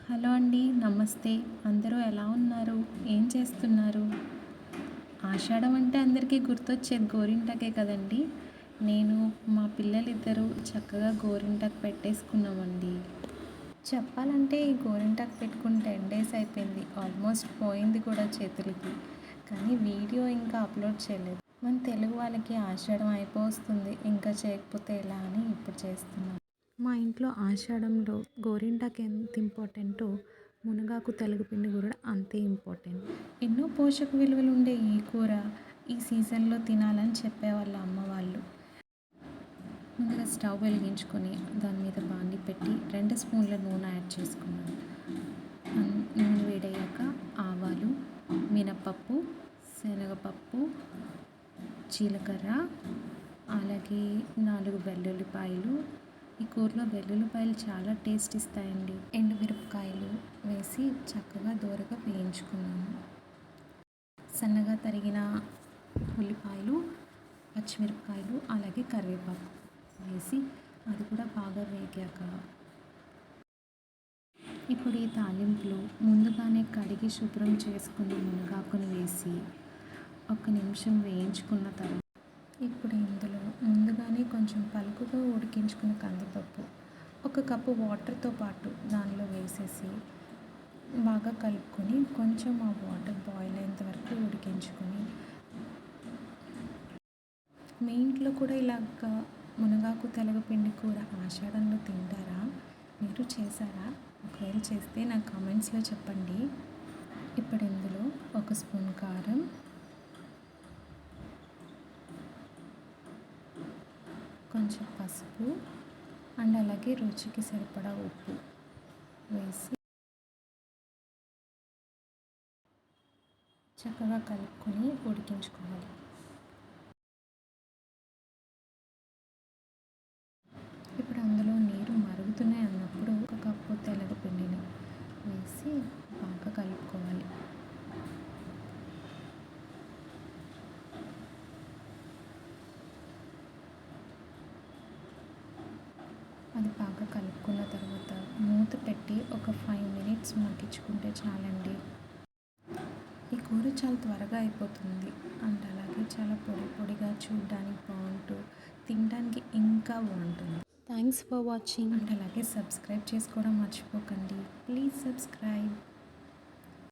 Hello అండి, నమస్తే. అందరూ ఎలా ఉన్నారు? ఏం చేస్తున్నారు? ఆషాఢం అంటే అందరికీ గుర్తొచ్చేది గోరింటాకే కదండి. నేను మా పిల్లలిద్దరూ చక్కగా గోరింటాకు పెట్టేసుకున్నామండి. చెప్పాలంటే ఈ గోరింటాకు పెట్టుకుని 10 డేస్ అయిపోయింది. ఆల్మోస్ట్ పోయింది కూడా చేతులకి. కానీ వీడియో ఇంకా అప్లోడ్ చేయలేదు. మన తెలుగు వాళ్ళకి ఆషాఢం అయిపోతుంది, ఇంకా చేయకపోతే ఎలా అని ఇప్పుడు చేస్తున్నాను. మా ఇంట్లో ఆషాఢంలో గోరింటాకు ఎంత ఇంపార్టెంటో మునగాకు తెలగపిండి కూడా అంతే ఇంపార్టెంట్. ఎన్నో పోషక విలువలు ఉండే ఈ కూర ఈ సీజన్లో తినాలని చెప్పేవాళ్ళ అమ్మ వాళ్ళు. ముందుగా స్టవ్ వెలిగించుకొని దాని మీద బాండి పెట్టి 2 స్పూన్ల నూనె యాడ్ చేసుకున్నాను. నూనె వేడయ్యాక ఆవాలు, మినపప్పు, శనగపప్పు, జీలకర్ర, అలాగే 4 వెల్లుల్లిపాయలు. ఈ కూరలో వెల్లుల్లిపాయలు చాలా టేస్ట్ ఇస్తాయండి. ఎండుమిరపకాయలు వేసి చక్కగా దోరగా వేయించుకున్నాను. సన్నగా తరిగిన ఉల్లిపాయలు, పచ్చిమిరపకాయలు, అలాగే కరివేపాకు వేసి అది కూడా బాగా వేగాక ఇప్పుడు ఈ తాలింపులు ముందుగానే కడిగి శుభ్రం చేసుకున్న మునగాకుని వేసి 1 నిమిషం వేయించుకున్న తర్వాత ఇప్పుడు ఇందులో ముందుగానే కొంచెం పలుకుగా ఉడికించుకున్న కందిపప్పు 1 కప్పు వాటర్తో పాటు దానిలో వేసేసి బాగా కలుపుకొని కొంచెం ఆ వాటర్ బాయిల్ అయ్యేంత వరకు ఉడికించుకొని, మీ ఇంట్లో కూడా ఇలాగ మునగాకు తెలగపిండి కూర ఆషాఢంలో తింటారా? మీరు చేశారా? ఒకవేళ చేస్తే నాకు కామెంట్స్లో చెప్పండి. ఇప్పుడు ఇందులో 1 స్పూన్ కారం, కొంచెం పసుపు అండ్ అలాగే రుచికి సరిపడా ఉప్పు వేసి చక్కగా కలుపుకొని ఉడికించుకోవాలి. ఇప్పుడు అందులో నీరు మరుగుతున్నాయి అన్నప్పుడు 1 కప్పు తెలగపిండిని వేసి బాగా కలుపుకోవాలి. అది బాగా కలుపుకున్న తర్వాత మూత పెట్టి ఒక 5 మినిట్స్ మగ్గించుకుంటే చాలండి. ఈ కూర చాలా త్వరగా అయిపోతుంది అండ్ అలాగే చాలా పొడి పొడిగా చూడడానికి బాగుంటూ తినడానికి ఇంకా బాగుంటుంది. Thanks for watching. అండ్ అలాగే సబ్స్క్రైబ్ చేసుకోవడం మర్చిపోకండి. Please subscribe.